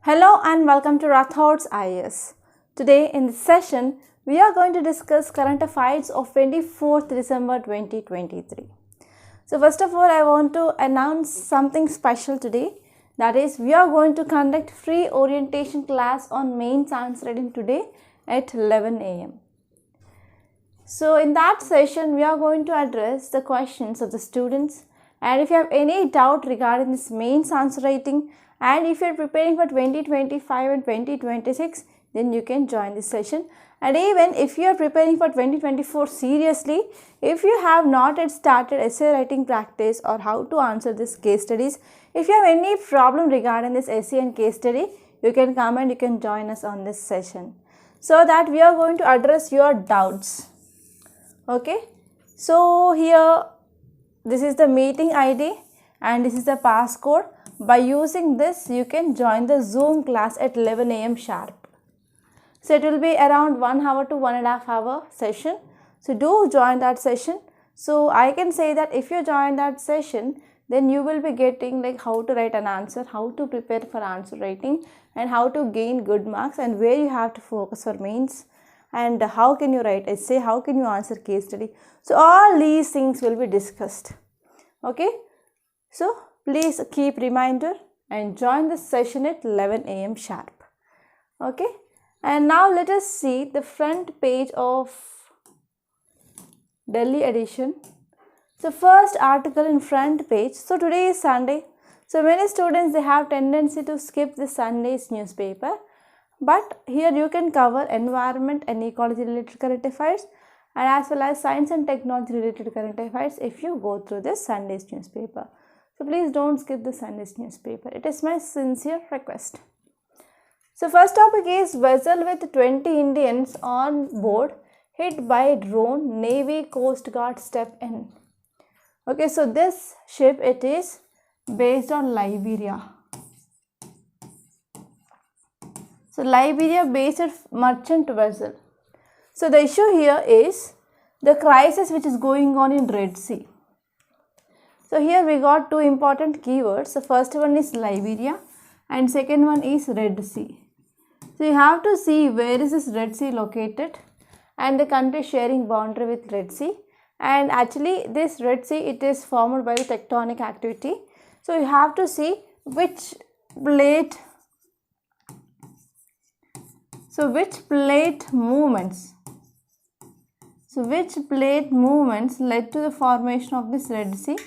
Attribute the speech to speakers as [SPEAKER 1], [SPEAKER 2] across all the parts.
[SPEAKER 1] Hello and welcome to Rathods IAS. Today in this session, we are going to discuss current affairs of 24th December 2023. So first of all, I want to announce something special today. That is, we are going to conduct free orientation class on main science reading today at 11 a.m. So in that session, we are going to address the questions of the students, and if you have any doubt regarding this main science writing, and if you are preparing for 2025 and 2026, then you can join this session. And even if you are preparing for 2024 seriously, if you have not yet started essay writing practice or how to answer this case studies, if you have any problem regarding this essay and case study, you can come and you can join us on this session, so that we are going to address your doubts. Okay, so here this is the meeting ID and this is the passcode. By using this, you can join the Zoom class at 11 a.m. sharp. So it will be around 1 hour to 1.5 hour session. So do join that session. So I can say that if you join that session, then you will be getting like how to write an answer, how to prepare for answer writing, and how to gain good marks, and where you have to focus for mains, and how can you write essay, how can you answer case study. So all these things will be discussed. Okay. So please keep reminder and join the session at 11 a.m. sharp. Okay. And now let us see the front page of Delhi edition. So first article in front page. So today is Sunday. So many students, they have tendency to skip the Sunday's newspaper. But here you can cover environment and ecology related current affairs, and as well as science and technology related current affairs if you go through this Sunday's newspaper. So please don't skip the Sunday's newspaper. It is my sincere request. So first topic is vessel with 20 Indians on board hit by drone, Navy Coast Guard step in. Okay, so this ship, it is based on Liberia. So Liberia based merchant vessel. So the issue here is the crisis which is going on in Red Sea. So here we got two important keywords. The first one is Liberia and second one is Red Sea. So you have to see where is this Red Sea located and the country sharing boundary with Red Sea. And actually this Red Sea, it is formed by the tectonic activity. So you have to see which plate movements led to the formation of this Red Sea.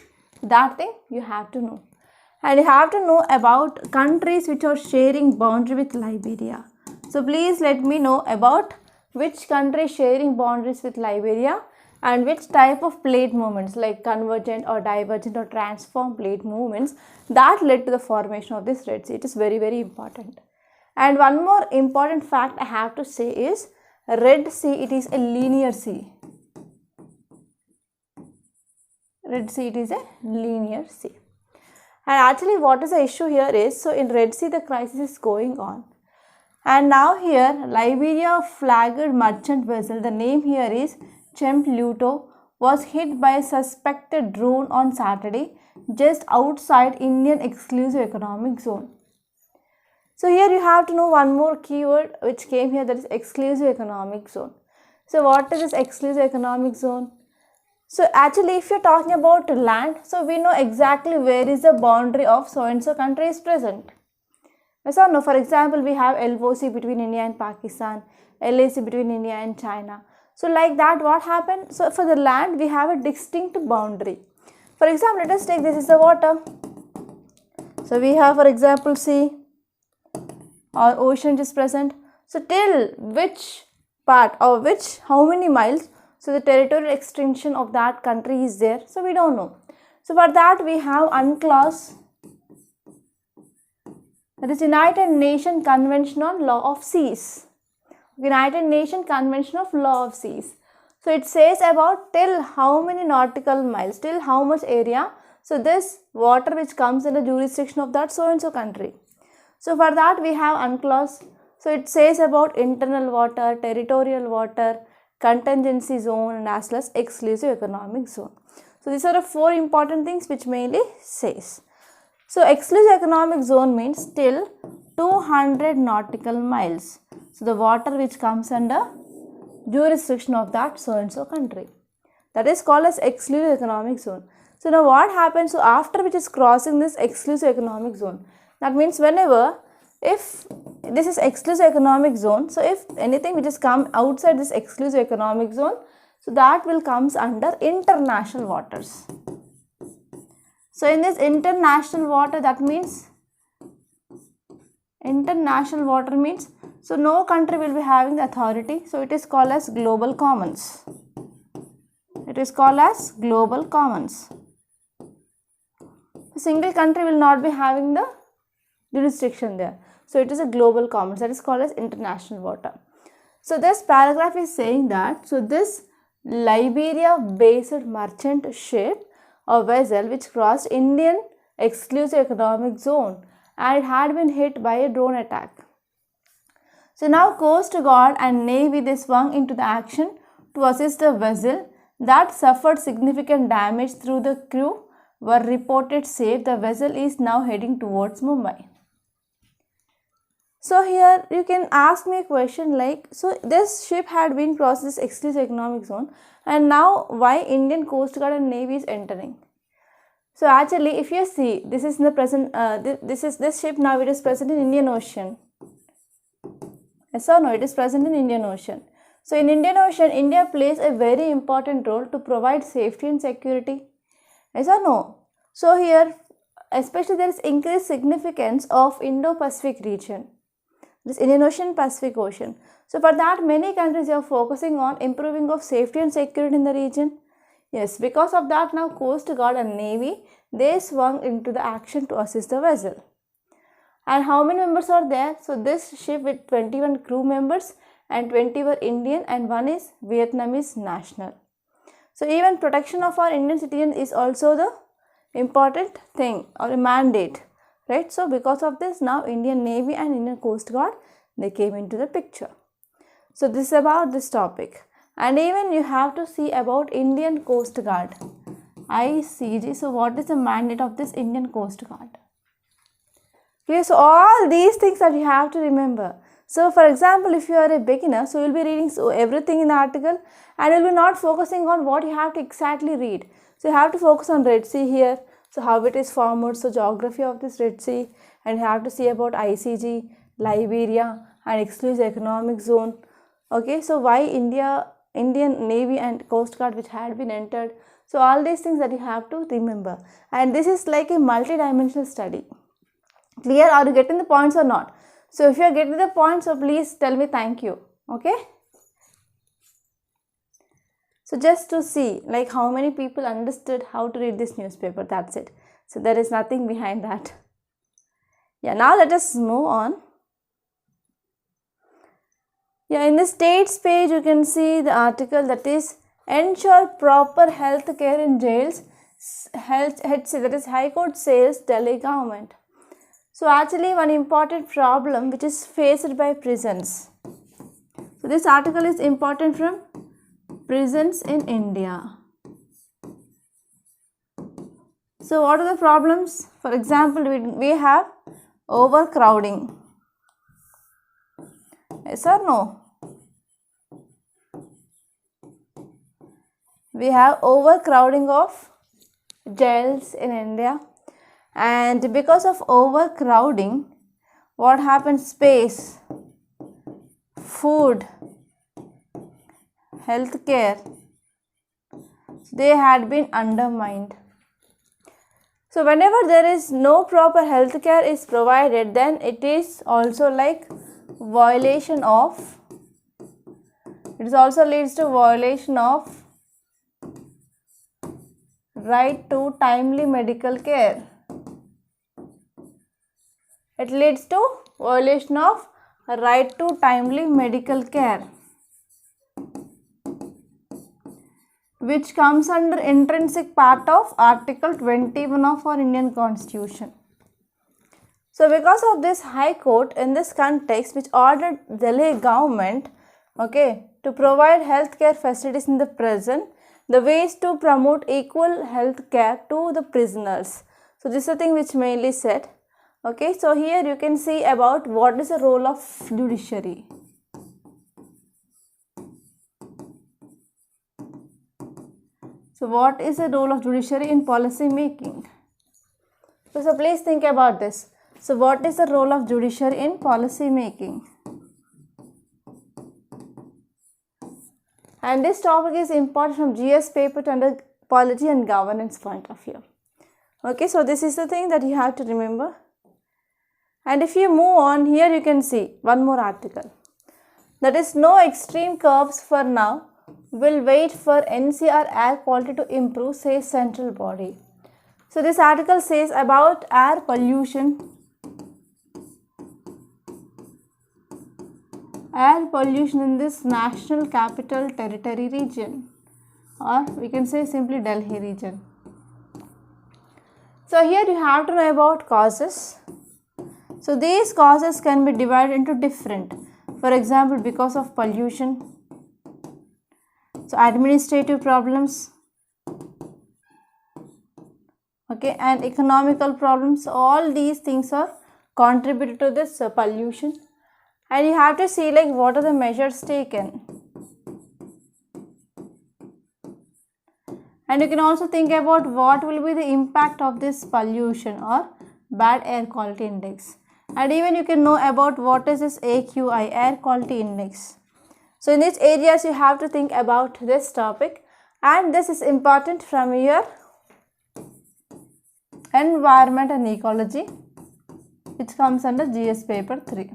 [SPEAKER 1] That thing you have to know. And you have to know about countries which are sharing boundary with Liberia. So please let me know about which country sharing boundaries with Liberia and which type of plate movements like convergent or divergent or transform plate movements that led to the formation of this Red Sea. It is very, very important. And one more important fact I have to say is Red Sea, it is a linear sea. Red Sea, it is a linear sea. And actually what is the issue here is, so in Red Sea the crisis is going on. And now here Liberia flagged merchant vessel, the name here is Chemp Luto, was hit by a suspected drone on Saturday just outside Indian exclusive economic zone. So here you have to know one more keyword which came here, that is exclusive economic zone. So what is this exclusive economic zone? So actually if you are talking about land, so we know exactly where is the boundary of so and so country is present. Yes or no? For example, we have LOC between India and Pakistan, LAC between India and China. So like that what happened? So for the land we have a distinct boundary. For example, let us take this is the water. So we have for example sea or ocean is present. So till which part or how many miles, so the territorial extension of that country is there. So we don't know. So for that we have UNCLOS, that is United Nations Convention on Law of Seas. United Nations Convention of Law of Seas. So it says about till how many nautical miles, till how much area. So this water which comes in the jurisdiction of that so and so country. So for that we have UNCLOS. So it says about internal water, territorial water, contingency zone, and as well as exclusive economic zone. So these are the four important things which mainly says. So exclusive economic zone means till 200 nautical miles. So the water which comes under jurisdiction of that so and so country, that is called as exclusive economic zone. So now what happens, so after which is crossing this exclusive economic zone, that means whenever, if this is exclusive economic zone, so if anything which is come outside this exclusive economic zone, so that will comes under international waters. So in this international water, that means international water means, so no country will be having the authority, so it is called as global commons. It is called as global commons. A single country will not be having the jurisdiction there. So it is a global commons, that is called as international water. So this paragraph is saying that, so this Liberia based merchant ship or vessel which crossed Indian exclusive economic zone and it had been hit by a drone attack. So now Coast Guard and Navy, they swung into the action to assist the vessel that suffered significant damage. Through the crew were reported safe. The vessel is now heading towards Mumbai. So here you can ask me a question like, so this ship had been crossed this exclusive economic zone and now why Indian Coast Guard and Navy is entering? So actually if you see, this is in the present, this ship now it is present in Indian Ocean. Yes or no, it is present in Indian Ocean. So in Indian Ocean, India plays a very important role to provide safety and security. Yes or no? So here, especially there is increased significance of Indo-Pacific region, this Indian Ocean, Pacific Ocean. So for that, many countries are focusing on improving of safety and security in the region. Yes, because of that now Coast Guard and Navy, they swung into the action to assist the vessel. And how many members are there? So this ship with 21 crew members and 20 were Indian and one is Vietnamese national. So even protection of our Indian citizens is also the important thing or a mandate, right? So because of this now Indian Navy and Indian Coast Guard, they came into the picture. So this is about this topic. And even you have to see about Indian Coast Guard, ICG. So what is the mandate of this Indian Coast Guard? Okay, so all these things that you have to remember. So for example, if you are a beginner, so you will be reading everything in the article and you will be not focusing on what you have to exactly read. So you have to focus on Red Sea here, so how it is formed, so geography of this Red Sea, and you have to see about ICG, Liberia and exclusive economic zone. Okay, so why Indian Navy and Coast Guard which had been entered. So all these things that you have to remember, and this is like a multi-dimensional study. Clear? Are you getting the points or not? So if you are getting the points, so please tell me thank you. Okay. So just to see like how many people understood how to read this newspaper, that's it. So there is nothing behind that. Yeah, now let us move on. Yeah, in the states page you can see the article that is ensure proper health care in jails, that is High Court says Delhi government. So actually one important problem which is faced by prisons. So this article is important from prisons in India. So what are the problems? For example, we have overcrowding. Yes or no? We have overcrowding of jails in India. And because of overcrowding, what happens? Space, food, healthcare, they had been undermined. So whenever there is no proper healthcare is provided, then it is also like violation of, it also leads to violation of right to timely medical care. It leads to violation of right to timely medical care, which comes under intrinsic part of Article 21 of our Indian Constitution. So because of this, High Court in this context which ordered Delhi government, okay, to provide healthcare facilities in the prison, the ways to promote equal health care to the prisoners. So this is the thing which mainly said. Okay, so here you can see about what is the role of judiciary. So what is the role of judiciary in policy making? So please think about this. So what is the role of judiciary in policy making? And this topic is important from GS paper to under polity and governance point of view. Okay, so this is the thing that you have to remember. And if you move on, here you can see one more article. That is, no extreme curves for now. Will wait for NCR air quality to improve, says central body. So this article says about air pollution. Air pollution in this National Capital Territory region, or we can say simply Delhi region. So here you have to know about causes. So these causes can be divided into different. For example, because of pollution, so administrative problems, okay, and economical problems. All these things are contributed to this pollution, and you have to see like what are the measures taken. And you can also think about what will be the impact of this pollution or bad air quality index. And even you can know about what is this AQI, air quality index. So in these areas you have to think about this topic, and this is important from your environment and ecology, which comes under GS paper 3.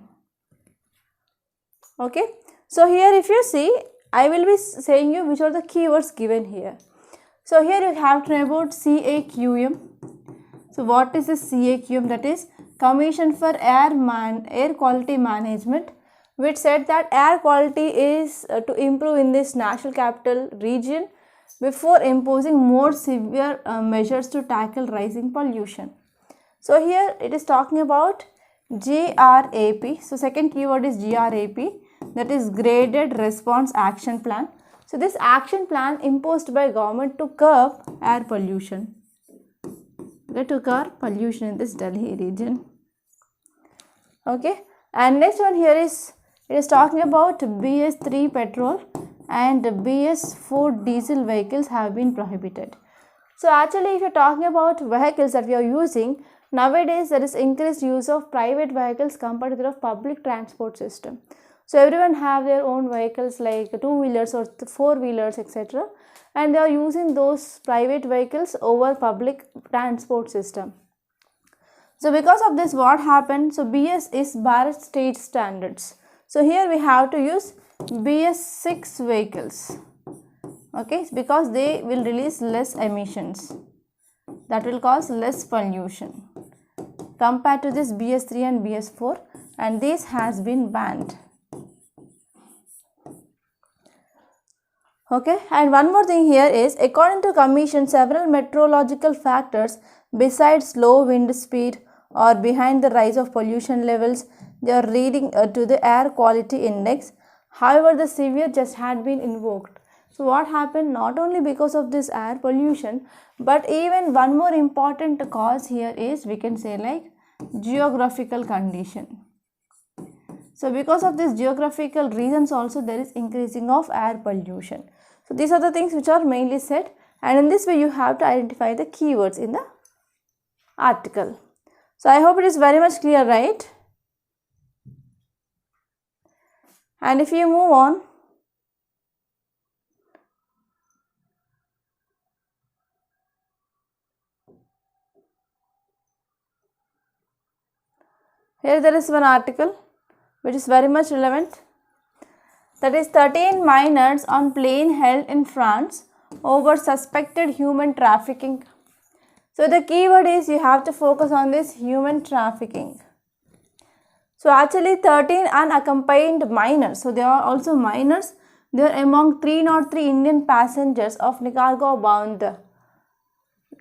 [SPEAKER 1] Okay, so here if you see, I will be saying you which are the keywords given here. So here you have to know about CAQM. So what is this CAQM? That is Commission for Air Quality Management, which said that air quality is to improve in this national capital region before imposing more severe measures to tackle rising pollution. So here it is talking about GRAP. So second keyword is GRAP, that is Graded Response Action Plan. So this action plan imposed by government to curb air pollution. To curb pollution in this Delhi region. Okay, and next one here is, it is talking about BS3 petrol and BS4 diesel vehicles have been prohibited. So actually if you are talking about vehicles that we are using, nowadays there is increased use of private vehicles compared to the public transport system. So everyone have their own vehicles like 2-wheelers or 4-wheelers etc. and they are using those private vehicles over public transport system. So because of this what happened, so BS is Bharat State Standards. So here we have to use BS6 vehicles, okay, because they will release less emissions, that will cause less pollution compared to this BS3 and BS4, and this has been banned. Okay, and one more thing here is, according to Commission, several meteorological factors besides low wind speed or behind the rise of pollution levels, they are leading to the air quality index. However, the severe just had been invoked. So what happened, not only because of this air pollution, but even one more important cause here is, we can say like geographical condition. So because of this geographical reasons also there is increasing of air pollution. So these are the things which are mainly said, and in this way you have to identify the keywords in the article. So I hope it is very much clear, right? And if you move on, here there is one article which is very much relevant. That is 13 minors on plane held in France over suspected human trafficking. So the keyword is, you have to focus on this human trafficking. So actually 13 unaccompanied minors, so they are also minors, they are among 303 Indian passengers of cargo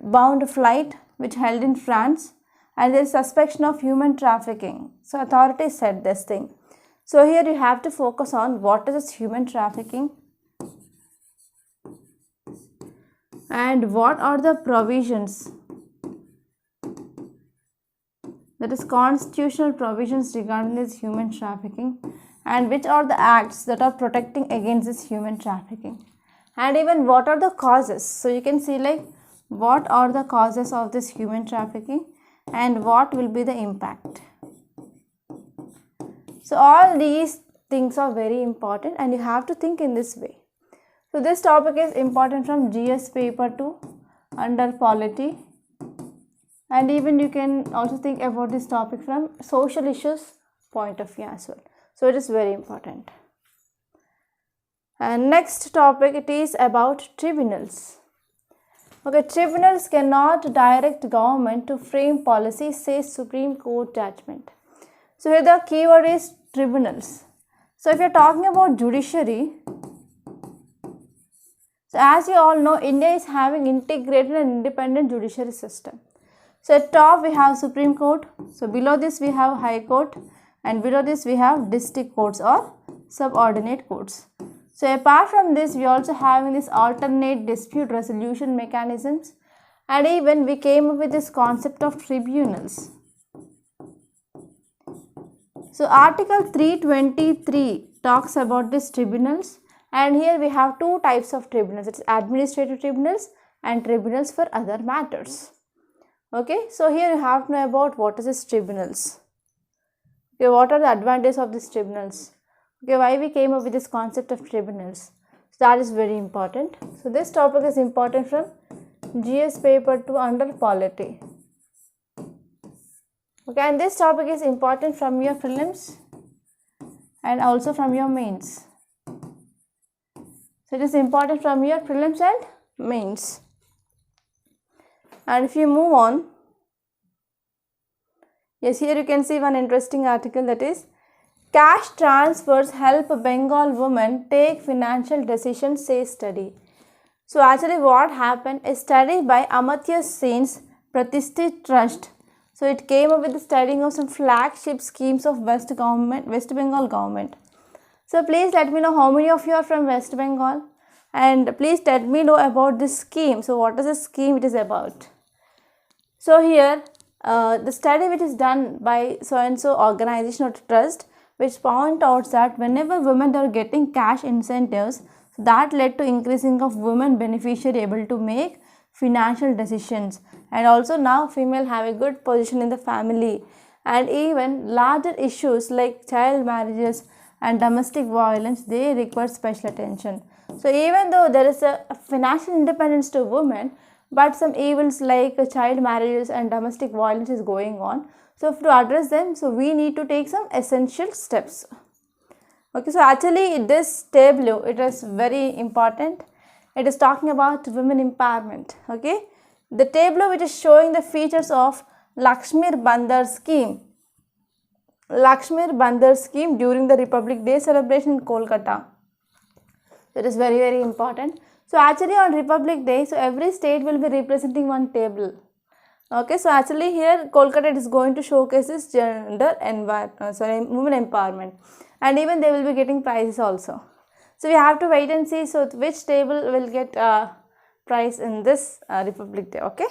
[SPEAKER 1] bound flight which held in France, and there is suspicion of human trafficking. So authorities said this thing. So here you have to focus on what is human trafficking and what are the provisions that is constitutional provisions regarding this human trafficking, and which are the acts that are protecting against this human trafficking, and even what are the causes. So you can see like what are the causes of this human trafficking and what will be the impact. So all these things are very important and you have to think in this way. So this topic is important from GS paper 2 under polity, and even you can also think about this topic from social issues point of view as well. So it is very important. And next topic, it is about tribunals. Okay, tribunals cannot direct government to frame policy, says Supreme Court judgment. So here the keyword is tribunals. So if you are talking about judiciary, so as you all know, India is having integrated and independent judiciary system. So at top we have Supreme Court, so below this we have High Court, and below this we have district courts or subordinate courts. So apart from this, we also have this alternate dispute resolution mechanisms, and even we came up with this concept of tribunals. So Article 323 talks about these tribunals, and here we have two types of tribunals. It's administrative tribunals and tribunals for other matters. Okay, so here you have to know about what is this tribunals. Okay, what are the advantages of these tribunals? Okay, why we came up with this concept of tribunals? So that is very important. So this topic is important from GS paper 2 under polity. Okay, and this topic is important from your prelims and also from your mains. So it is important from your prelims and mains. And if you move on, yes, here you can see one interesting article, that is cash transfers help Bengal women take financial decisions, says study. So actually what happened, a study by Amartya Sen's Pratisthit Trust. So it came up with the studying of some flagship schemes of West Bengal government. So please let me know how many of you are from West Bengal, and please let me know about this scheme. So what is the scheme it is about? So here the study which is done by so and so organization or trust, which point out that whenever women are getting cash incentives, so that led to increasing of women beneficiary able to make financial decisions, and also now female have a good position in the family, and even larger issues like child marriages and domestic violence, they require special attention. So even though there is a financial independence to women, but some evils like child marriages and domestic violence is going on. So to address them, so we need to take some essential steps. Okay, so actually this table, it is very important. It is talking about women empowerment. Okay, the table which is showing the features of Lakshmir Bandar scheme. Lakshmir Bandar scheme during the Republic Day celebration in Kolkata. That is very, very important. So actually on Republic Day, so every state will be representing one table. Okay, so actually here Kolkata is going to showcase this women empowerment, and even they will be getting prizes also. So we have to wait and see, so which table will get prize in this Republic Day. Okay.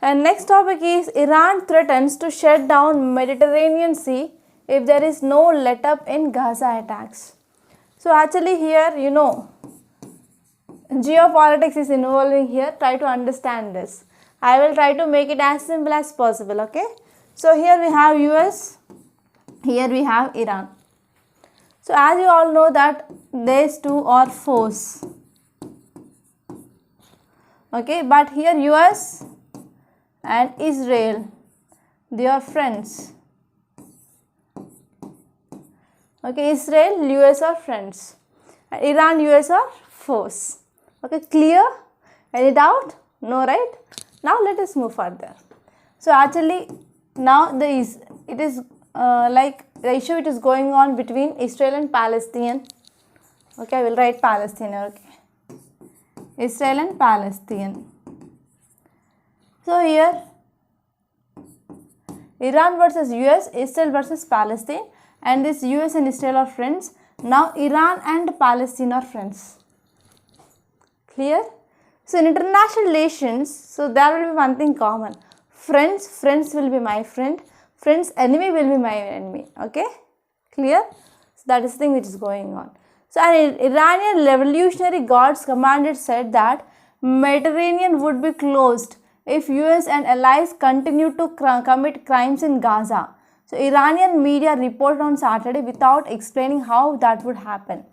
[SPEAKER 1] And next topic is Iran threatens to shut down Mediterranean Sea if there is no let up in Gaza attacks. So actually here, you know, geopolitics is involving here. Try to understand this. I will try to make it as simple as possible. Okay. So here we have US, here we have Iran. So as you all know that these two are foes. Okay, but here US and Israel, they are friends. Okay, Israel, US are friends. Iran, US are foes. Okay, clear? Any doubt? No, right? Now let us move further. So actually now it is like the issue it is going on between Israel and Palestine. Okay, I will write Palestine. Okay, Israel and Palestine. So here Iran versus US, Israel versus Palestine, and this US and Israel are friends. Now Iran and Palestine are friends. Clear? So in international relations, so there will be one thing common. Friends will be my friend. Friends' enemy will be my enemy. Okay? Clear? So that is the thing which is going on. So an Iranian revolutionary guards commander said that Mediterranean would be closed if US and allies continue to commit crimes in Gaza. So Iranian media reported on Saturday without explaining how that would happen.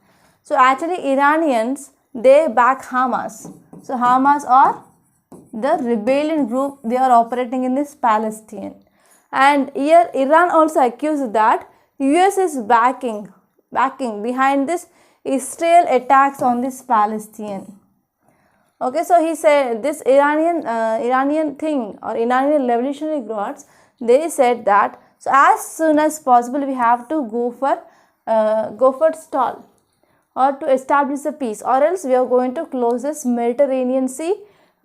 [SPEAKER 1] So actually Iranians, they back Hamas. So Hamas are the rebellion group, they are operating in this Palestine. And here Iran also accused that US is backing behind this Israel attacks on this Palestine. Okay, so he said this Iranian thing or Iranian revolutionary guards, they said that so as soon as possible we have to go for stall or to establish a peace, or else we are going to close this Mediterranean Sea,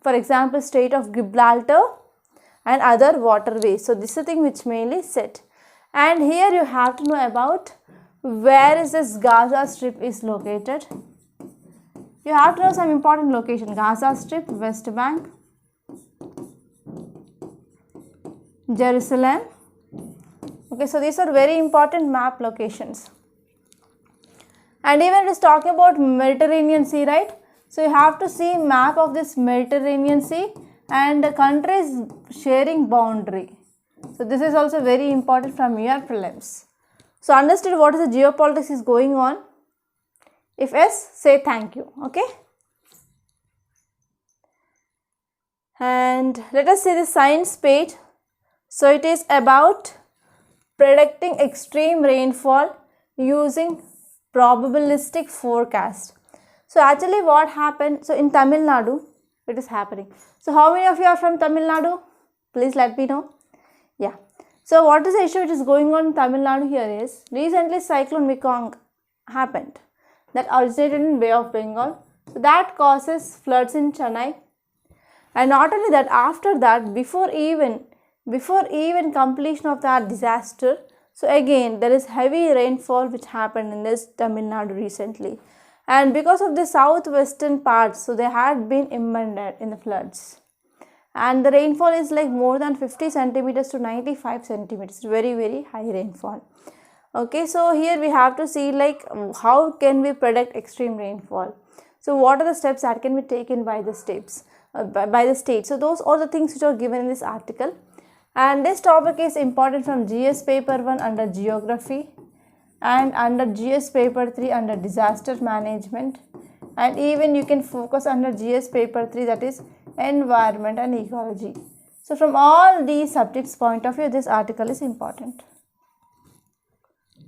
[SPEAKER 1] for example Strait of Gibraltar and other waterways. So this is the thing which mainly said. And here you have to know about where is this Gaza Strip is located. You have to know some important location. Gaza Strip, West Bank, Jerusalem. Okay, so these are very important map locations. And even it is talking about Mediterranean Sea, right? So you have to see map of this Mediterranean Sea and the countries sharing boundary. So this is also very important from your prelims. So understood what is the geopolitics is going on? If yes, say thank you. Okay. And let us see the science page. So it is about predicting extreme rainfall using probabilistic forecast. So actually what happened, so in Tamil Nadu it is happening. So how many of you are from Tamil Nadu? Please let me know. Yeah. So what is the issue which is going on in Tamil Nadu here is, recently cyclone Mekong happened that originated in Bay of Bengal. So that causes floods in Chennai. And not only that, after that, before even completion of that disaster, so again there is heavy rainfall which happened in this Tamil Nadu recently. And because of the southwestern parts, so they had been immersed in the floods. And the rainfall is like more than 50 centimeters to 95 centimeters, very, very high rainfall. Okay, so here we have to see like how can we predict extreme rainfall. So what are the steps that can be taken by the states? So those are the things which are given in this article. And this topic is important from GS paper 1 under geography and under GS paper 3 under disaster management, and even you can focus under GS paper 3, that is environment and ecology. So from all these subjects point of view, this article is important.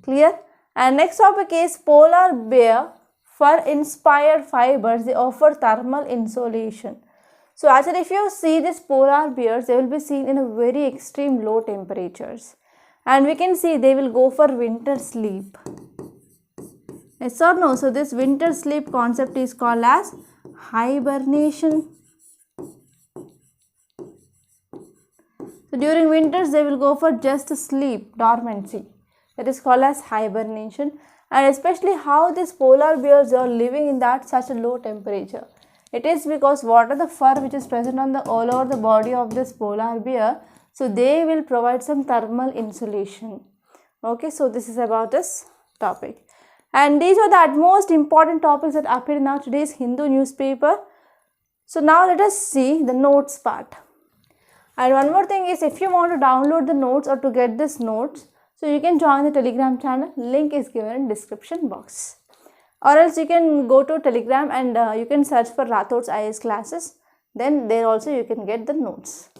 [SPEAKER 1] Clear? And next topic is polar bear fur inspired fibers, they offer thermal insulation. So actually if you see these polar bears, they will be seen in a very extreme low temperatures. And we can see they will go for winter sleep. Yes or no? So this winter sleep concept is called as hibernation. So during winters they will go for just sleep, dormancy. That is called as hibernation. And especially how these polar bears are living in that such a low temperature. It is because what are the fur which is present on the all over the body of this polar bear. So they will provide some thermal insulation. Okay, so this is about this topic. And these are the most important topics that appear in now today's Hindu newspaper. So now let us see the notes part. And one more thing is, if you want to download the notes or to get these notes, so you can join the Telegram channel. Link is given in description box. Or else you can go to Telegram and you can search for Rathods IAS classes. Then there also you can get the notes.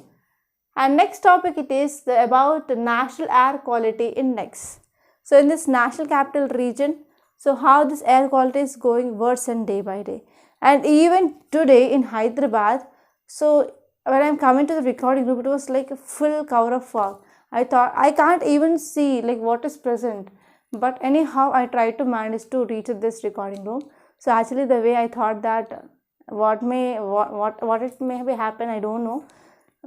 [SPEAKER 1] And next topic it is about the National Air Quality Index. So in this national capital region, so how this air quality is going worse and day by day. And even today in Hyderabad, so when I am coming to the recording room, it was like a full cover of fog. I thought I can't even see like what is present. But anyhow, I tried to manage to reach this recording room. So actually the way I thought that what it may be happen, I don't know.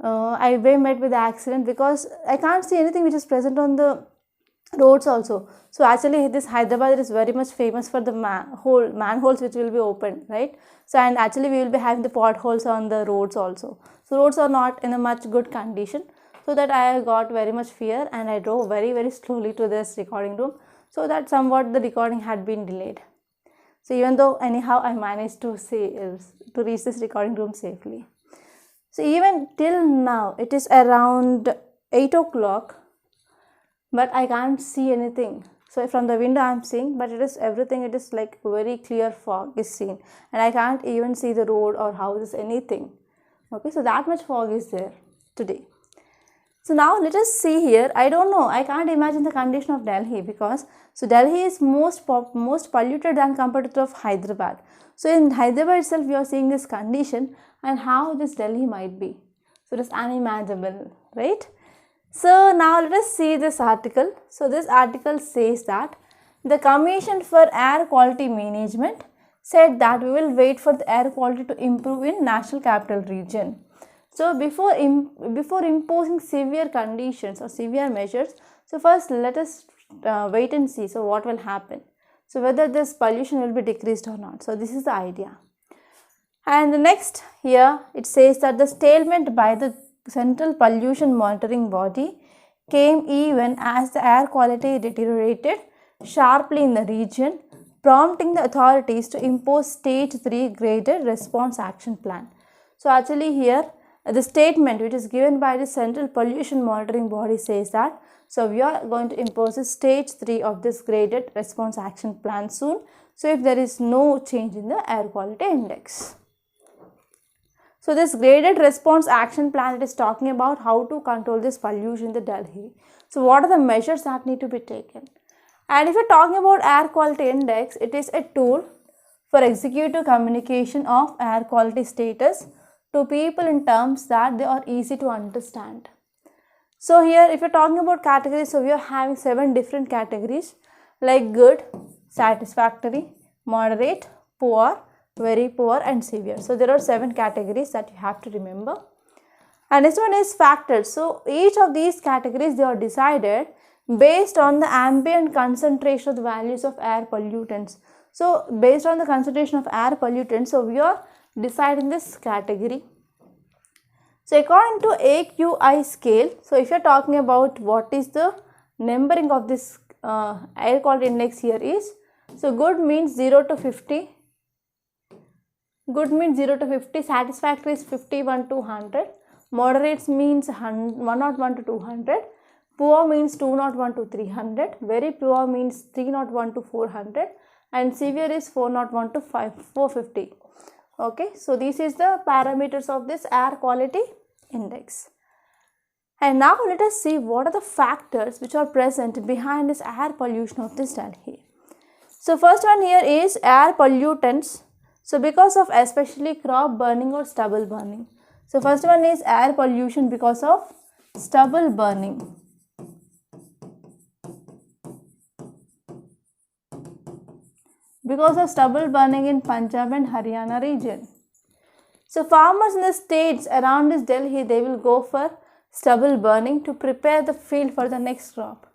[SPEAKER 1] I met with the accident because I can't see anything which is present on the roads also. So actually this Hyderabad is very much famous for the manholes which will be opened, right? So and actually we will be having the potholes on the roads also. So roads are not in a much good condition, so that I got very much fear and I drove very slowly to this recording room, so that somewhat the recording had been delayed. So even though anyhow I managed to reach this recording room safely. So even till now it is around 8 o'clock, but I can't see anything. So from the window I am seeing, but it is like very clear fog is seen, and I can't even see the road or houses, anything. Okay, so that much fog is there today. So now let us see here. I don't know, I can't imagine the condition of Delhi, because so Delhi is most polluted than compared to of Hyderabad. So in Hyderabad itself we are seeing this condition, and how this Delhi might be. So it is unimaginable, right? So now let us see this article. So this article says that the Commission for Air Quality Management said that we will wait for the air quality to improve in National Capital Region. So before imposing severe conditions or severe measures, so first let us wait and see. So what will happen? So whether this pollution will be decreased or not. So this is the idea. And the next here it says that the statement by the Central Pollution Monitoring Body came even as the air quality deteriorated sharply in the region, prompting the authorities to impose Stage 3 graded response action plan. So actually here the statement which is given by the Central Pollution Monitoring Body says that so we are going to impose a Stage 3 of this graded response action plan soon. So if there is no change in the air quality index. So this graded response action plan, it is talking about how to control this pollution in the Delhi. So what are the measures that need to be taken? And if you are talking about air quality index, it is a tool for executive communication of air quality status to people in terms that they are easy to understand. So here if you are talking about categories, so we are having 7 different categories like good, satisfactory, moderate, poor, very poor and severe. So there are 7 categories that you have to remember. And next one is factors. So each of these categories, they are decided based on the ambient concentration of the values of air pollutants. So based on the concentration of air pollutants, so we are deciding this category. So according to AQI scale, so if you are talking about what is the numbering of this air quality index here is, so good means 0 to 50. Good means 0 to 50, satisfactory is 51 to 100, moderates means 101 to 200, poor means 201 to 300, very poor means 301 to 400, and severe is 401 to 450. Okay, so this is the parameters of this air quality index. And now let us see what are the factors which are present behind this air pollution of this Delhi. So first one here is air pollutants. So because of especially crop burning or stubble burning. So first one is air pollution because of stubble burning. Because of stubble burning in Punjab and Haryana region. So farmers in the states around this Delhi, they will go for stubble burning to prepare the field for the next crop.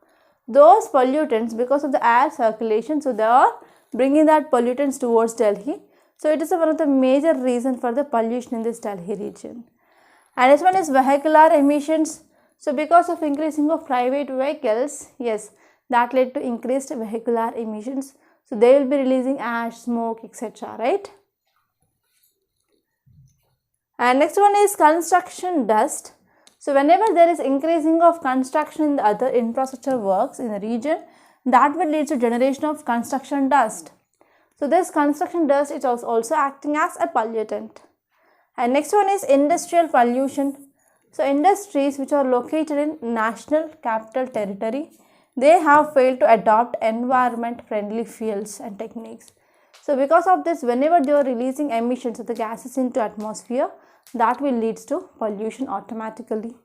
[SPEAKER 1] Those pollutants, because of the air circulation, so they are bringing that pollutants towards Delhi. So it is one of the major reasons for the pollution in this Delhi region. And this one is vehicular emissions. So because of increasing of private vehicles, yes, that led to increased vehicular emissions. So they will be releasing ash, smoke, etc. Right? And next one is construction dust. So whenever there is increasing of construction in the other infrastructure works in the region, that will lead to generation of construction dust. So this construction dust is also acting as a pollutant. And next one is industrial pollution. So industries which are located in National Capital Territory, they have failed to adopt environment friendly fuels and techniques. So because of this, whenever they are releasing emissions of the gases into atmosphere, that will lead to pollution automatically.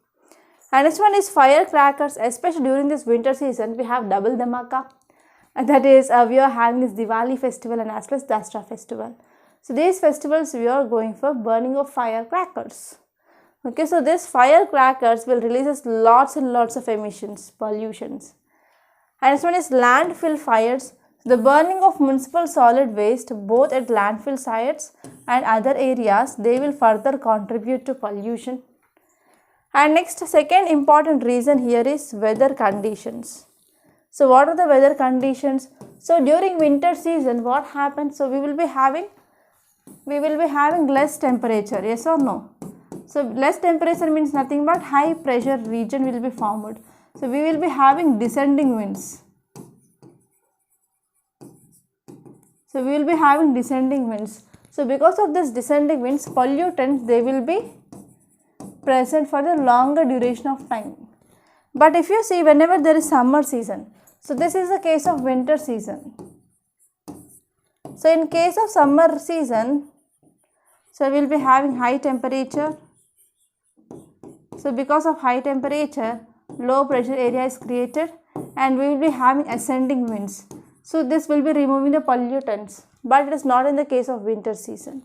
[SPEAKER 1] And next one is firecrackers. Especially during this winter season, we have double dhamaka. And that is, we are having this Diwali festival and as well as Dasra festival. So these festivals we are going for burning of firecrackers. Okay, so these firecrackers will release lots and lots of emissions, pollutions. And this one is landfill fires. The burning of municipal solid waste both at landfill sites and other areas, they will further contribute to pollution. And next, second important reason here is weather conditions. So what are the weather conditions? So during winter season, what happens? So we will be having less temperature, yes or no? So less temperature means nothing but high pressure region will be formed. So we will be having descending winds. So we will be having descending winds. So because of this descending winds, pollutants, they will be present for the longer duration of time. But if you see, whenever there is summer season, so this is the case of winter season. So in case of summer season, so we will be having high temperature. So because of high temperature, low pressure area is created and we will be having ascending winds. So this will be removing the pollutants, but it is not in the case of winter season.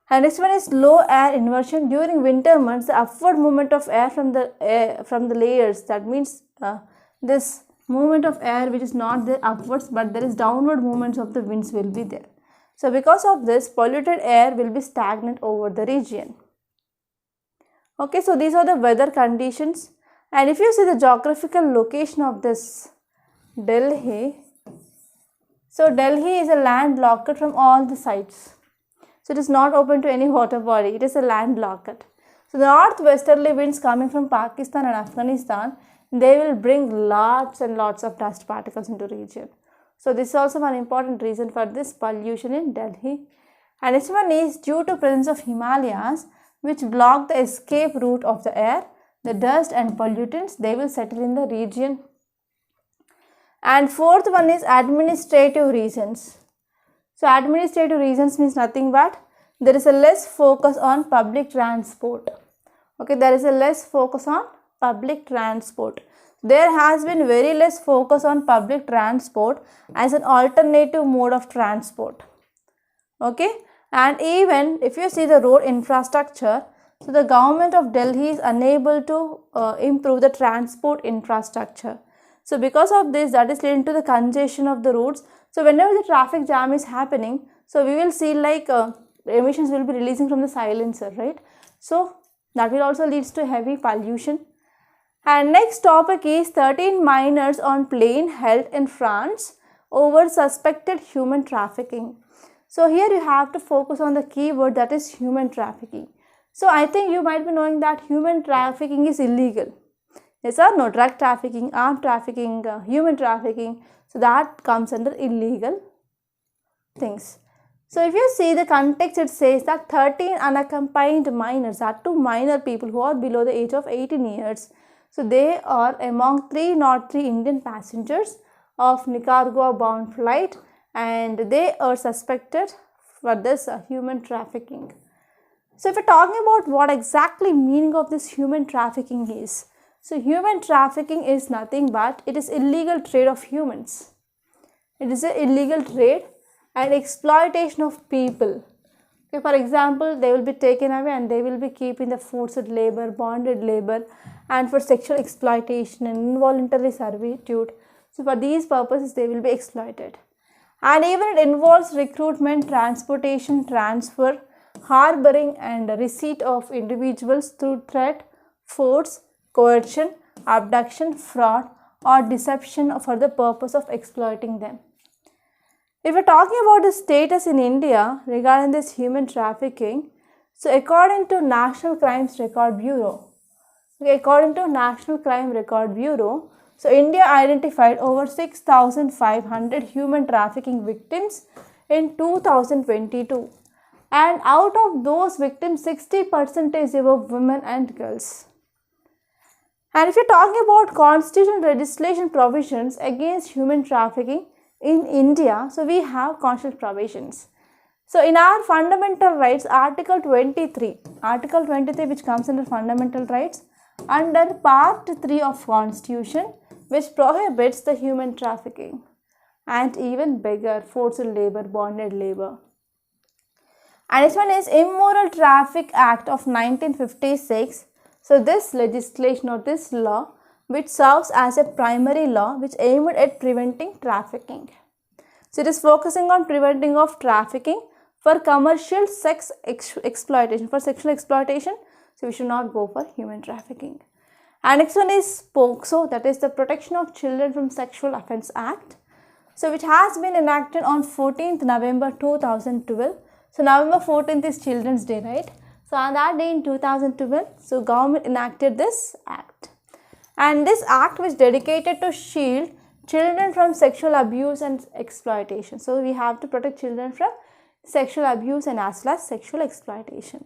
[SPEAKER 1] And next one is low air inversion. During winter months, the upward movement of air from the layers, that means this movement of air which is not there upwards, but there is downward movements of the winds will be there. So because of this, polluted air will be stagnant over the region. Okay, so these are the weather conditions. And if you see the geographical location of this Delhi, so Delhi is a landlocked from all the sides. So it is not open to any water body, it is a landlocked. So the northwesterly winds coming from Pakistan and Afghanistan, they will bring lots and lots of dust particles into region. So this is also one important reason for this pollution in Delhi. And this one is due to presence of Himalayas which block the escape route of the air, the dust and pollutants, they will settle in the region. And fourth one is administrative reasons. So administrative reasons means nothing but there is a less focus on public transport. Okay, there is a less focus on public transport. There has been very less focus on public transport as an alternative mode of transport. Okay, and even if you see the road infrastructure, so the government of Delhi is unable to improve the transport infrastructure. So because of this, that is leading to the congestion of the roads. So whenever the traffic jam is happening, so we will see like emissions will be releasing from the silencer, right? So that will also leads to heavy pollution. And next topic is 13 minors on plane held in France over suspected human trafficking. So here you have to focus on the keyword, that is human trafficking. So I think you might be knowing that human trafficking is illegal. Yes or no? Drug trafficking, armed trafficking, human trafficking. So that comes under illegal things. So if you see the context, it says that 13 unaccompanied minors, are two minor people who are below the age of 18 years. So they are among 303 Indian passengers of Nicaragua bound flight and they are suspected for this human trafficking. So if we are talking about what exactly meaning of this human trafficking is. So human trafficking is nothing but it is illegal trade of humans. It is an illegal trade and exploitation of people. Okay, for example, they will be taken away and they will be kept in the forced labor, bonded labor and for sexual exploitation and involuntary servitude. So for these purposes they will be exploited. And even it involves recruitment, transportation, transfer, harboring and receipt of individuals through threat, force, coercion, abduction, fraud or deception for the purpose of exploiting them. If we are talking about the status in India regarding this human trafficking, so according to National Crime Record Bureau, so India identified over 6,500 human trafficking victims in 2022 and out of those victims 60% were women and girls. And if you are talking about constitutional legislation provisions against human trafficking in India, so we have constitutional provisions. So in our fundamental rights, Article 23 which comes under fundamental rights, under Part 3 of Constitution which prohibits the human trafficking and even beggar, forced labor, bonded labor. And this one is Immoral Traffic Act of 1956. So this legislation or this law which serves as a primary law which aimed at preventing trafficking. So it is focusing on preventing of trafficking for commercial sex exploitation, for sexual exploitation. So we should not go for human trafficking. And next one is POCSO, that is the Protection of Children from Sexual Offence Act. So which has been enacted on 14th November 2012. So November 14th is Children's Day, right? So on that day in 2012, so government enacted this act. And this act was dedicated to shield children from sexual abuse and exploitation. So we have to protect children from sexual abuse and as well as sexual exploitation.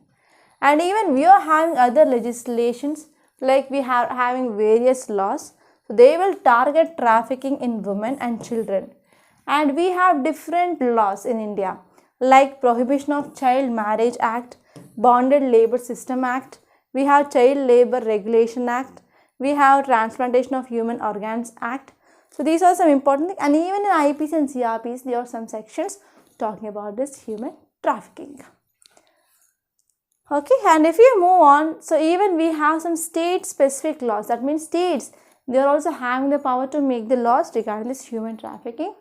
[SPEAKER 1] And even we are having other legislations, like we are having various laws. So they will target trafficking in women and children. And we have different laws in India, like Prohibition of Child Marriage Act, Bonded Labour System Act, we have Child Labour Regulation Act, we have Transplantation of Human Organs Act. So these are some important things, and even in IPC and CRPs there are some sections talking about this human trafficking. Okay, and if you move on, so even we have some state specific laws. That means states, they are also having the power to make the laws regarding this human trafficking.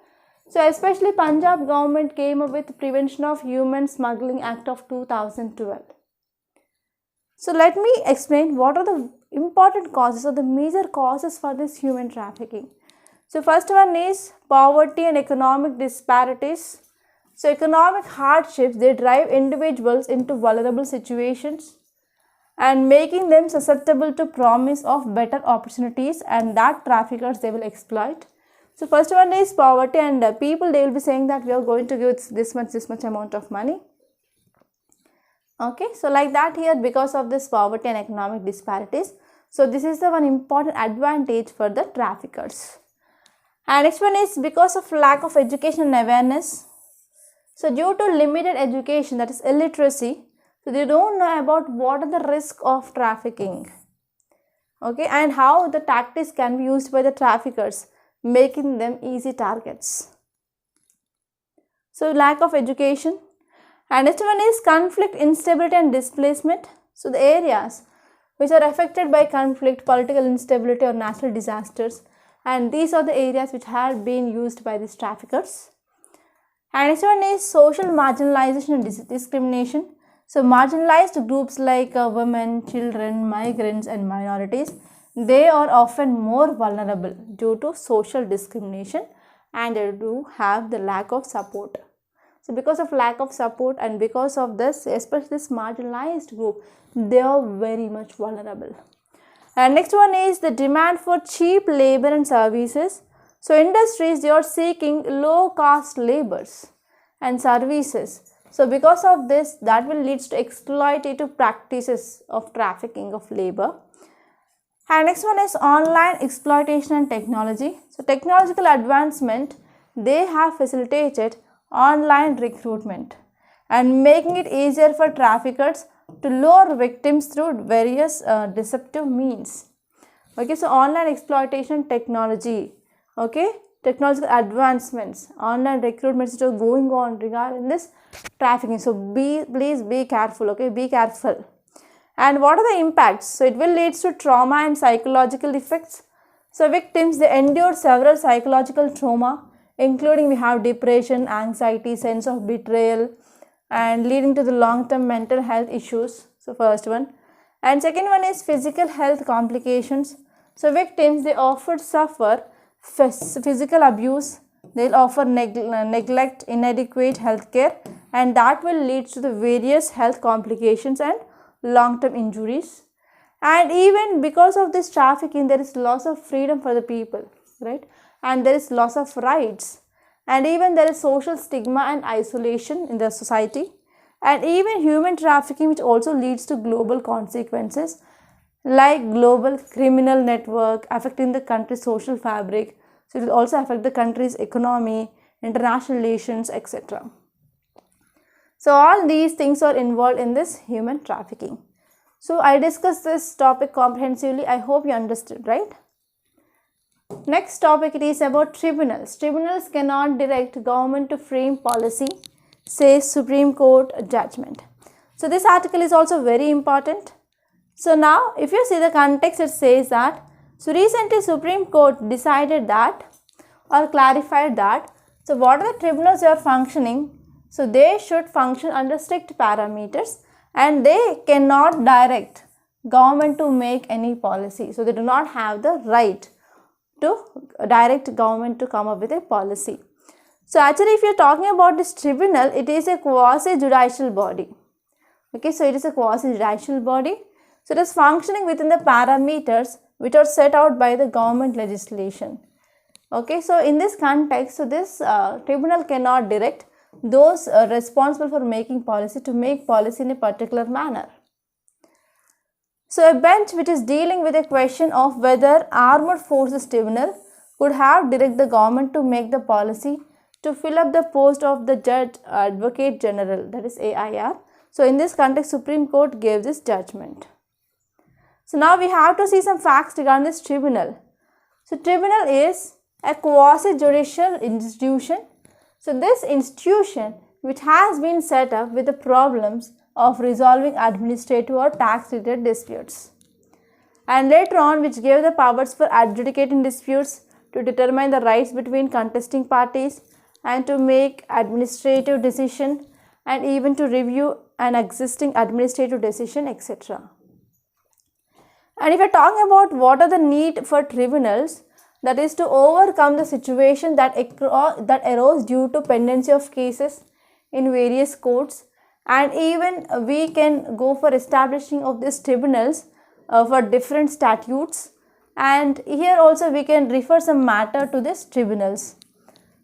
[SPEAKER 1] So especially Punjab government came up with Prevention of Human Smuggling Act of 2012. So let me explain what are the important causes or the major causes for this human trafficking. So first one is poverty and economic disparities. So economic hardships, they drive individuals into vulnerable situations and making them susceptible to promise of better opportunities, and that traffickers, they will exploit. So first one is poverty, and people, they will be saying that we are going to give this much amount of money. Okay, so like that here, because of this poverty and economic disparities, so this is the one important advantage for the traffickers. And next one is because of lack of education and awareness. So due to limited education, that is illiteracy, so they don't know about what are the risks of trafficking, okay, and how the tactics can be used by the traffickers, making them easy targets. So lack of education. And next one is conflict, instability and displacement. So the areas which are affected by conflict, political instability or natural disasters, and these are the areas which have been used by these traffickers. And next one is social marginalization and discrimination. So marginalized groups like women, children, migrants and minorities, they are often more vulnerable due to social discrimination, and they do have the lack of support. So because of lack of support and because of this, especially this marginalized group, they are very much vulnerable. And next one is the demand for cheap labor and services. So industries, they are seeking low cost labors and services. So because of this, that will lead to exploitative practices of trafficking of labor. And next one is online exploitation and technology. So technological advancement, they have facilitated online recruitment and making it easier for traffickers to lure victims through various deceptive means. Okay, so online exploitation technology, okay, technological advancements, online recruitments which are going on regarding this trafficking. So please be careful, okay, be careful. And what are the impacts? So it will lead to trauma and psychological effects. So victims, they endure several psychological trauma, including we have depression, anxiety, sense of betrayal, and leading to the long-term mental health issues. So first one. And second one is physical health complications. So victims, they often suffer physical abuse, they'll offer neglect, inadequate health care, and that will lead to the various health complications and long-term injuries. And even because of this trafficking, there is loss of freedom for the people, right? And there is loss of rights, and even there is social stigma and isolation in the society, and even human trafficking, which also leads to global consequences like global criminal network affecting the country's social fabric. So it will also affect the country's economy, international relations, etc. So all these things are involved in this human trafficking. So I discussed this topic comprehensively. I hope you understood, right? Next topic, it is about tribunals. Tribunals cannot direct government to frame policy, says Supreme Court judgment. So this article is also very important. So now if you see the context, it says that So recently Supreme Court decided that or clarified that, so what are the tribunals are functioning, so they should function under strict parameters and they cannot direct government to make any policy. So they do not have the right to direct government to come up with a policy. So actually if you are talking about this tribunal, it is a quasi-judicial body. Okay, so it is a quasi-judicial body. So it is functioning within the parameters which are set out by the government legislation. Okay, so in this context, so this tribunal cannot direct those responsible for making policy to make policy in a particular manner. So a bench which is dealing with a question of whether armed forces tribunal could have direct the government to make the policy to fill up the post of the judge advocate general, that is AIR. So in this context, Supreme Court gave this judgment. So now we have to see some facts regarding this tribunal. So tribunal is a quasi-judicial institution. So this institution which has been set up with the problems of resolving administrative or tax related disputes, and later on which gave the powers for adjudicating disputes, to determine the rights between contesting parties and to make administrative decision and even to review an existing administrative decision, etc. And if you are talking about what are the need for tribunals, that is to overcome the situation that arose due to pendency of cases in various courts, and even we can go for establishing of these tribunals for different statutes, and here also we can refer some matter to these tribunals.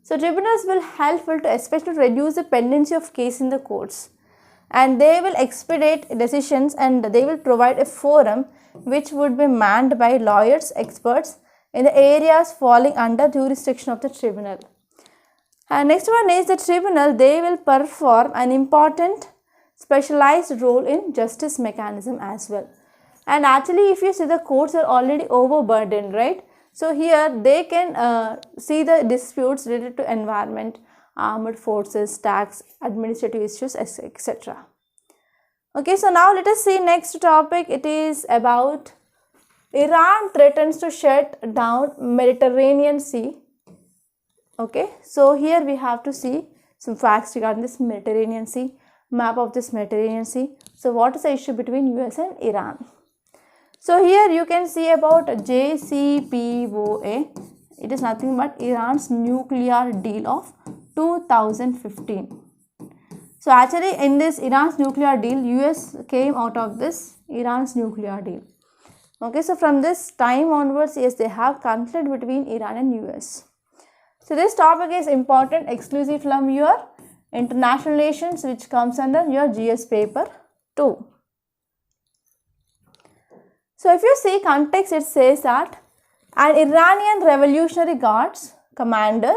[SPEAKER 1] So tribunals will helpful to especially reduce the pendency of case in the courts, and they will expedite decisions and they will provide a forum which would be manned by lawyers, experts in the areas falling under jurisdiction of the tribunal. And next one is the tribunal, they will perform an important specialized role in justice mechanism as well. And actually if you see, the courts are already overburdened, right? So here they can see the disputes related to environment, armed forces, tax, administrative issues, etc. Okay, so now let us see next topic. It is about Iran threatens to shut down Mediterranean Sea. Okay, so here we have to see some facts regarding this Mediterranean Sea, map of this Mediterranean Sea. So what is the issue between US and Iran? So here you can see about JCPOA. It is nothing but Iran's nuclear deal of 2015. So actually in this Iran's nuclear deal, US came out of this Iran's nuclear deal. Okay, so from this time onwards, yes, they have conflict between Iran and US. So this topic is important, exclusive from your international relations, which comes under your GS paper 2. So if you see context, it says that an Iranian Revolutionary Guards commander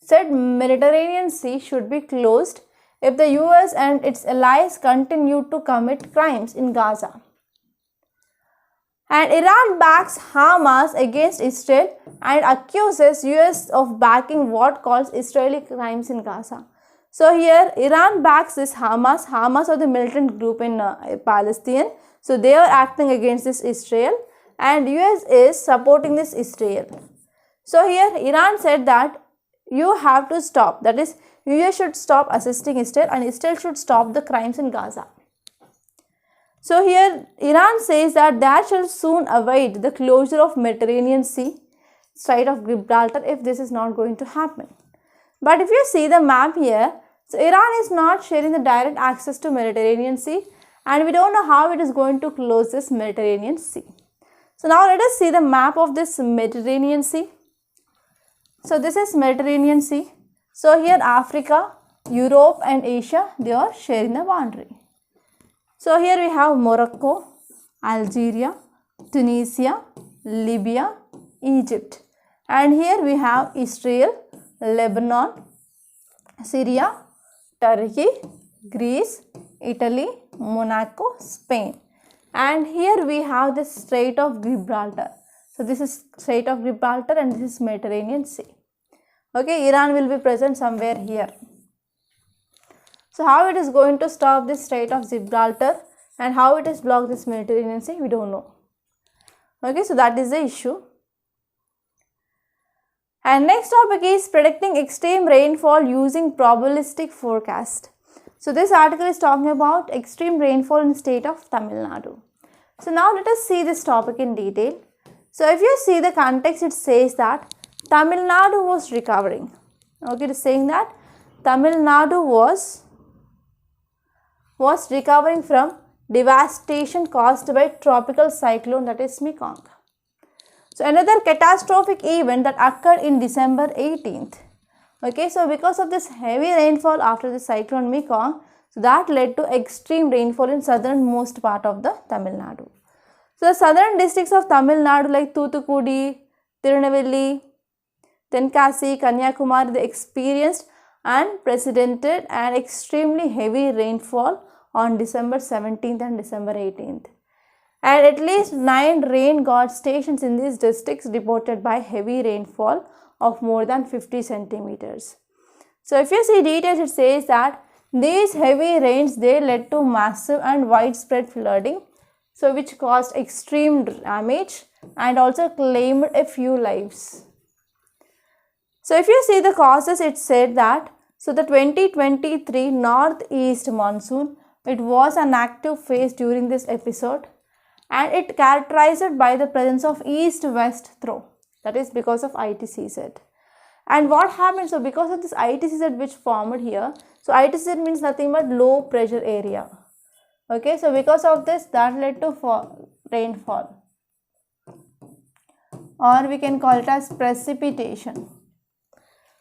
[SPEAKER 1] said Mediterranean Sea should be closed if the US and its allies continue to commit crimes in Gaza. And Iran backs Hamas against Israel and accuses US of backing what calls Israeli crimes in Gaza. So here Iran backs this Hamas. Hamas are the militant group in Palestine. So they are acting against this Israel, and US is supporting this Israel. So here Iran said that you have to stop. That is, US should stop assisting Israel and Israel should stop the crimes in Gaza. So here Iran says that that shall soon await the closure of Mediterranean Sea, Strait of Gibraltar, if this is not going to happen. But if you see the map here, so Iran is not sharing the direct access to Mediterranean Sea, and we don't know how it is going to close this Mediterranean Sea. So now let us see the map of this Mediterranean Sea. So this is Mediterranean Sea. So here Africa, Europe and Asia, they are sharing the boundary. So here we have Morocco, Algeria, Tunisia, Libya, Egypt, and here we have Israel, Lebanon, Syria, Turkey, Greece, Italy, Monaco, Spain, and here we have the Strait of Gibraltar. So this is Strait of Gibraltar and this is Mediterranean Sea. Okay, Iran will be present somewhere here. So how it is going to stop this Strait of Gibraltar and how it is blocked this Mediterranean Sea, we don't know. Okay, so that is the issue. And next topic is predicting extreme rainfall using probabilistic forecast. So this article is talking about extreme rainfall in the state of Tamil Nadu. So now let us see this topic in detail. So if you see the context, it says that Tamil Nadu was recovering. Okay, it is saying that Tamil Nadu was recovering from devastation caused by tropical cyclone, that is Mekong. So another catastrophic event that occurred in December 18th. Okay, so because of this heavy rainfall after the cyclone Mekong, so that led to extreme rainfall in southernmost part of the Tamil Nadu. So the southern districts of Tamil Nadu like Thoothukudi, Tirunelveli, Tenkasi, Kanyakumari, they experienced unprecedented and extremely heavy rainfall on December 17th and December 18th. And at least 9 rain gauge stations in these districts reported by heavy rainfall of more than 50 centimeters. So if you see details, it says that these heavy rains, they led to massive and widespread flooding, so which caused extreme damage and also claimed a few lives. So if you see the causes, it said that so the 2023 northeast monsoon, it was an active phase during this episode, and it characterized by the presence of east-west throw, that is because of ITCZ. And what happened, so because of this ITCZ which formed here, so ITCZ means nothing but low pressure area. Okay, so because of this, that led to rainfall, or we can call it as precipitation.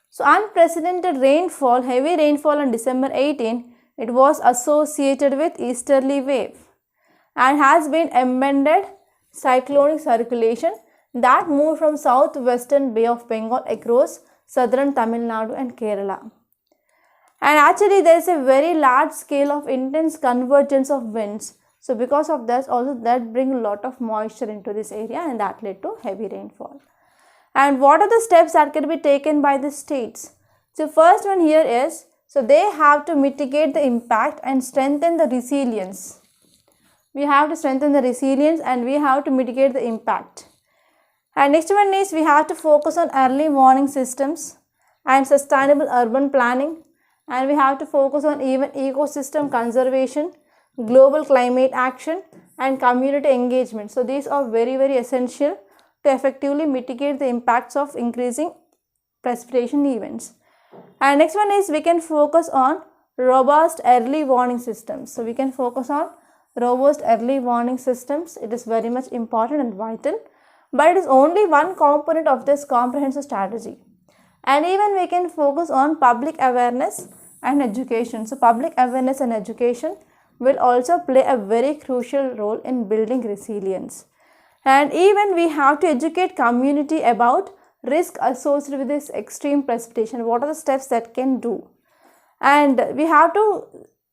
[SPEAKER 1] So unprecedented rainfall, heavy rainfall on December 18, it was associated with easterly wave and has been embedded cyclonic circulation that moved from southwestern Bay of Bengal across southern Tamil Nadu and Kerala. And actually there is a very large scale of intense convergence of winds. So because of this, also that brings a lot of moisture into this area, and that led to heavy rainfall. And what are the steps that can be taken by the states? So first one here is, so they have to mitigate the impact and strengthen the resilience. We have to strengthen the resilience and we have to mitigate the impact. And next one is, we have to focus on early warning systems and sustainable urban planning, and we have to focus on even ecosystem conservation, global climate action and community engagement. So these are very essential to effectively mitigate the impacts of increasing precipitation events. And next one is, we can focus on robust early warning systems. So we can focus on robust early warning systems. It is very much important and vital, but it is only one component of this comprehensive strategy. And even we can focus on public awareness and education. So public awareness and education will also play a very crucial role in building resilience. And even we have to educate community about risk associated with this extreme precipitation. What are the steps that can do? And we have to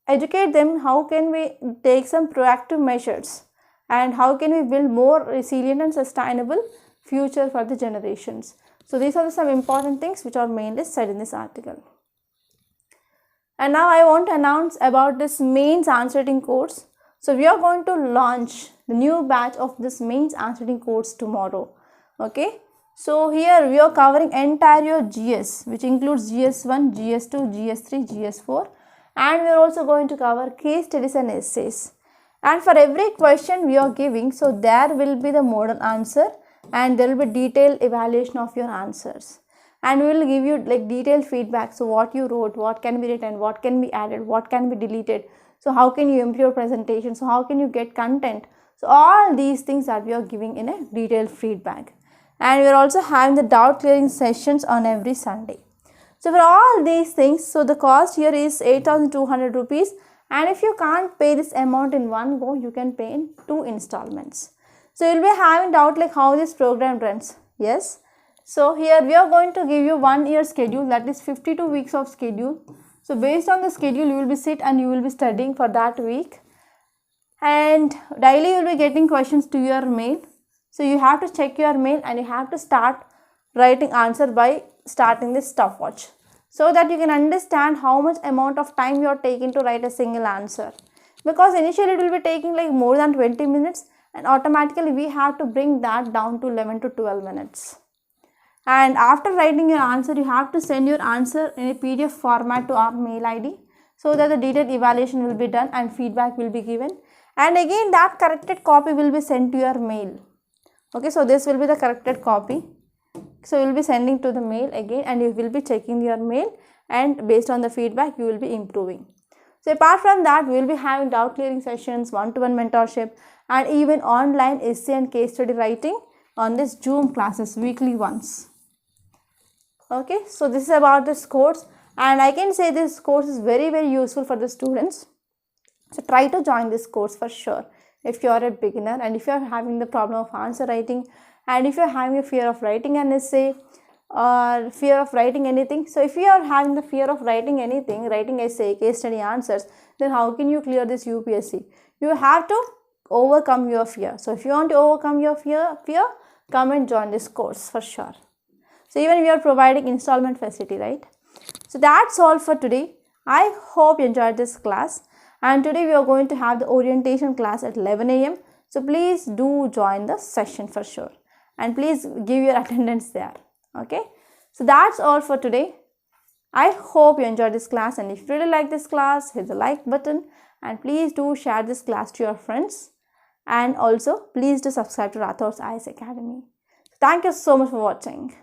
[SPEAKER 1] educate them how can we take some proactive measures and how can we build more resilient and sustainable future for the generations. So these are some important things which are mainly said in this article. And now I want to announce about this mains answering course. So we are going to launch the new batch of this mains answering course tomorrow. Okay. So here we are covering entire your GS, which includes GS1, GS2, GS3, GS4, and we are also going to cover case studies and essays. And for every question we are giving, so there will be the model answer and there will be detailed evaluation of your answers. And we will give you like detailed feedback. So what you wrote, what can be written, what can be added, what can be deleted. So how can you improve your presentation? So how can you get content? So all these things that we are giving in a detailed feedback. And we are also having the doubt clearing sessions on every Sunday. So for all these things, so the cost here is 8,200 rupees. And if you can't pay this amount in one go, you can pay in 2 installments. So you'll be having doubt like how this program runs. Yes. So here we are going to give you 1 year schedule, that is 52 weeks of schedule. So based on the schedule, you will be sit and you will be studying for that week. And daily you will be getting questions to your mail. So you have to check your mail and you have to start writing answer by starting this stopwatch, so that you can understand how much amount of time you are taking to write a single answer. Because initially it will be taking like more than 20 minutes and automatically we have to bring that down to 11 to 12 minutes. And after writing your answer, you have to send your answer in a PDF format to our mail ID, so that the detailed evaluation will be done and feedback will be given. And again, that corrected copy will be sent to your mail. Okay, so this will be the corrected copy. So you will be sending to the mail again, and you will be checking your mail, and based on the feedback you will be improving. So apart from that, we will be having doubt clearing sessions, one-to-one mentorship, and even online essay and case study writing on this Zoom classes weekly once. Okay, so this is about this course, and I can say this course is very useful for the students. So try to join this course for sure if you are a beginner, and if you are having the problem of answer writing, and if you are having a fear of writing an essay or fear of writing anything. So if you are having the fear of writing anything, writing essay, case study answers, then how can you clear this UPSC? You have to overcome your fear. So if you want to overcome your fear, come and join this course for sure. So even we are providing installment facility, right? So that's all for today. I hope you enjoyed this class, and today we are going to have the orientation class at 11 AM. So please do join the session for sure, and please give your attendance there. Okay, so that's all for today. I hope you enjoyed this class, and if you really like this class, hit the like button, and please do share this class to your friends, and also please do subscribe to Rathods IAS Academy. Thank you so much for watching.